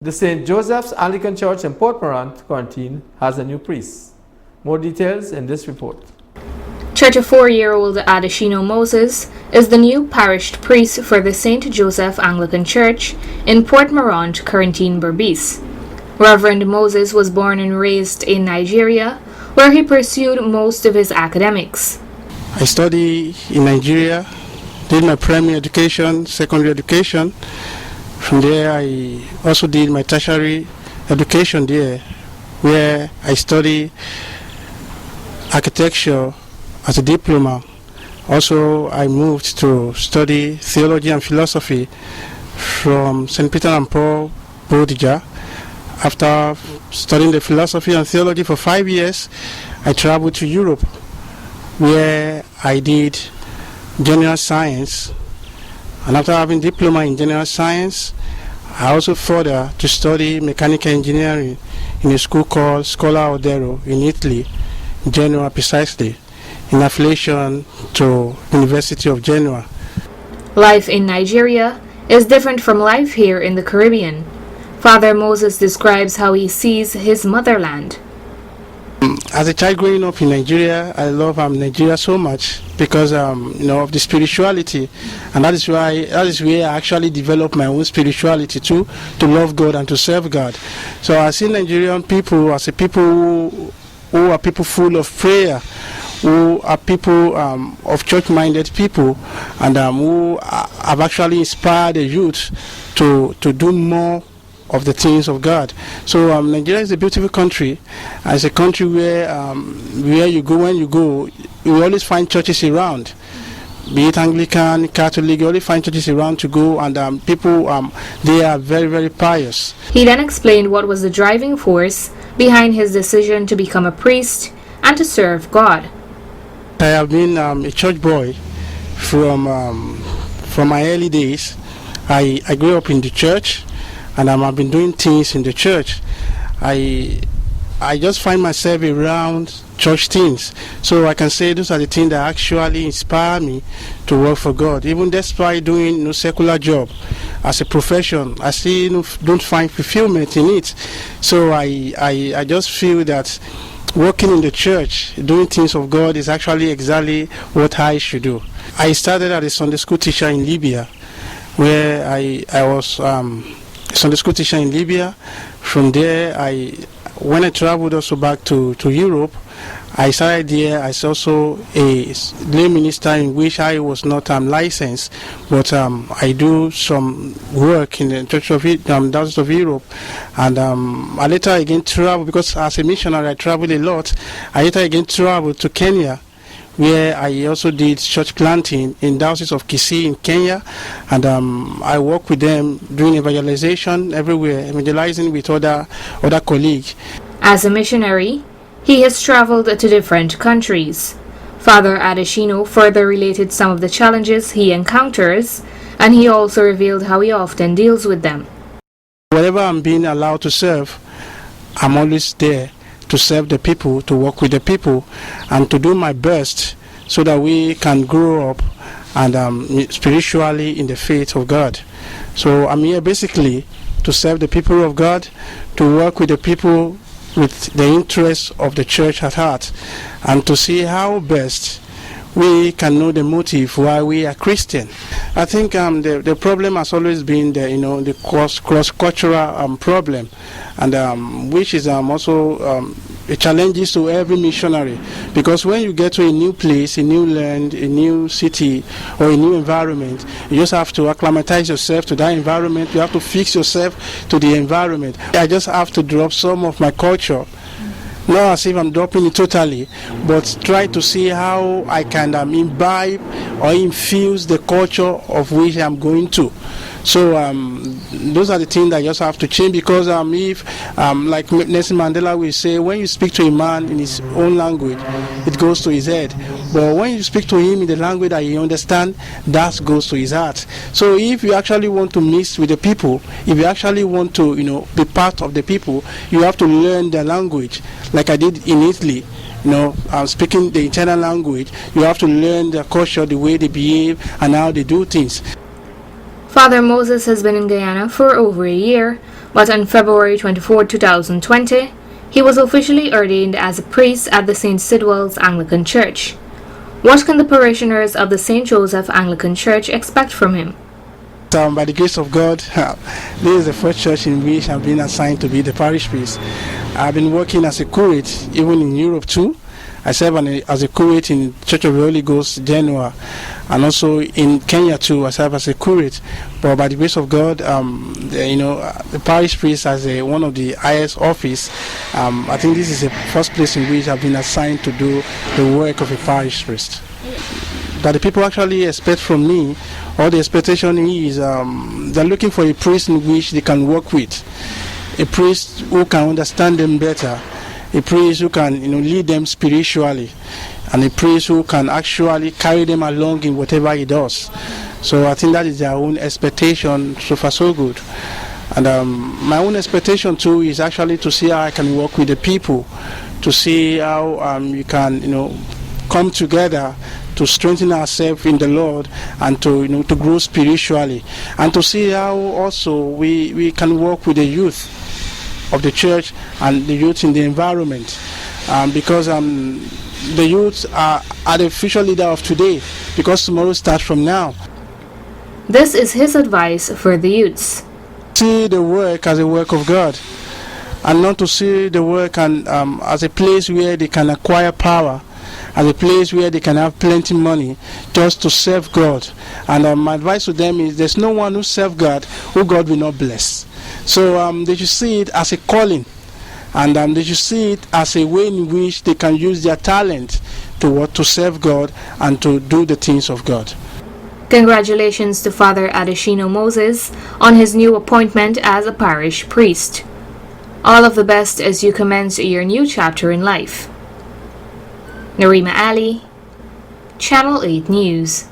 The St. Joseph's Anglican Church in Port Mourant, Quarantine, has a new priest. More details in this report. 34-year-old Adeshino Moses is the new parish priest for the St. Joseph Anglican Church in Port Mourant, Quarantine, Berbice. Reverend Moses was born and raised in Nigeria, where he pursued most of his academics. I studied in Nigeria, did my primary education, secondary education. From there, I also did my tertiary education there, where I studied architecture as a diploma. Also, I moved to study theology and philosophy from St. Peter and Paul, Bodija. After studying the philosophy and theology for 5 years, I traveled to Europe, where I did general science. And after having diploma in general science, I also further to study mechanical engineering in a school called Scuola Odero in Italy, Genoa precisely, in affiliation to University of Genoa. Life in Nigeria is different from life here in the Caribbean. Father Moses describes how he sees his motherland. As a child growing up in Nigeria, I love Nigeria so much because of the spirituality, and that is where I actually developed my own spirituality too, to love God and to serve God. So I see Nigerian people as a people who are people full of prayer, who are people of church-minded people, and who have actually inspired the youth to do more of the things of God. So Nigeria is a beautiful country. It's a country where you go, when you go, you always find churches around. Be it Anglican, Catholic, you always find churches around to go, and people, they are very, very pious. He then explained what was the driving force behind his decision to become a priest and to serve God. I have been a church boy from my early days. I grew up in the church, and I've been doing things in the church. I just find myself around church things, so I can say those are the things that actually inspire me to work for God. Even despite doing no secular job as a profession, I still don't find fulfillment in it. So I just feel that working in the church, doing things of God, is actually exactly what I should do. I started as a Sunday school teacher in Libya, where I was Sunday school teacher in Libya. From there, when I traveled also back to Europe, I started there as also a lay minister, in which I was not licensed, but I do some work in the Church of thousands of Europe, and I later again traveled, because as a missionary I traveled a lot. I later again traveled to Kenya, where I also did church planting in Diocese of Kisii in Kenya, and I work with them doing evangelization everywhere, evangelizing with other colleagues. As a missionary, he has traveled to different countries. Father Adeshino further related some of the challenges he encounters, and he also revealed how he often deals with them. Wherever I'm being allowed to serve, I'm always there to serve the people, to work with the people, and to do my best so that we can grow up and spiritually in the faith of God. So I'm here basically to serve the people of God, to work with the people with the interests of the church at heart, and to see how best we can know the motive why we are Christian. I think the problem has always been the cross-cultural problem, and which is also a challenge to every missionary, because when you get to a new place, a new land, a new city, or a new environment, you just have to acclimatize yourself to that environment. You have to fix yourself to the environment. I just have to drop some of my culture, not as if I'm dropping it totally, but try to see how I can imbibe or infuse the culture of which I'm going to. So those are the things that you just have to change, because if like Nelson Mandela will say, when you speak to a man in his own language, it goes to his head, but when you speak to him in the language that he understands, that goes to his heart. So if you actually want to mix with the people, if you actually want to be part of the people, you have to learn the language, like I did in Italy. Speaking the internal language, you have to learn the culture, the way they behave, and how they do things. Father Moses has been in Guyana for over a year, but on February 24, 2020, he was officially ordained as a priest at the St. Sidwell's Anglican Church. What can the parishioners of the St. Joseph Anglican Church expect from him? By the grace of God, this is the first church in which I've been assigned to be the parish priest. I've been working as a curate even in Europe too. I serve as a curate in Church of the Holy Ghost, Genoa, and also in Kenya too. I serve as a curate. But by the grace of God, the parish priest has one of the highest office. I think this is the first place in which I've been assigned to do the work of a parish priest. That the people actually expect from me, or the expectation is they're looking for a priest in which they can work with, a priest who can understand them better, a priest who can lead them spiritually, and a priest who can actually carry them along in whatever he does. So I think that is their own expectation. So far so good. And my own expectation too is actually to see how I can work with the people, to see how you can come together to strengthen ourselves in the Lord, and to grow spiritually, and to see how also we can work with the youth of the church and the youth in the environment, because the youth are the future leader of today, because tomorrow starts from now. This is his advice for the youths. See the work as a work of God, and not to see the work as a place where they can acquire power, as a place where they can have plenty money, just to serve God. And my advice to them is there's no one who serves God who God will not bless. So they should see it as a calling, and they should see it as a way in which they can use their talent to serve God and to do the things of God. Congratulations to Father Adeshino Moses on his new appointment as a parish priest. All of the best as you commence your new chapter in life. Narima Ali, Channel 8 News.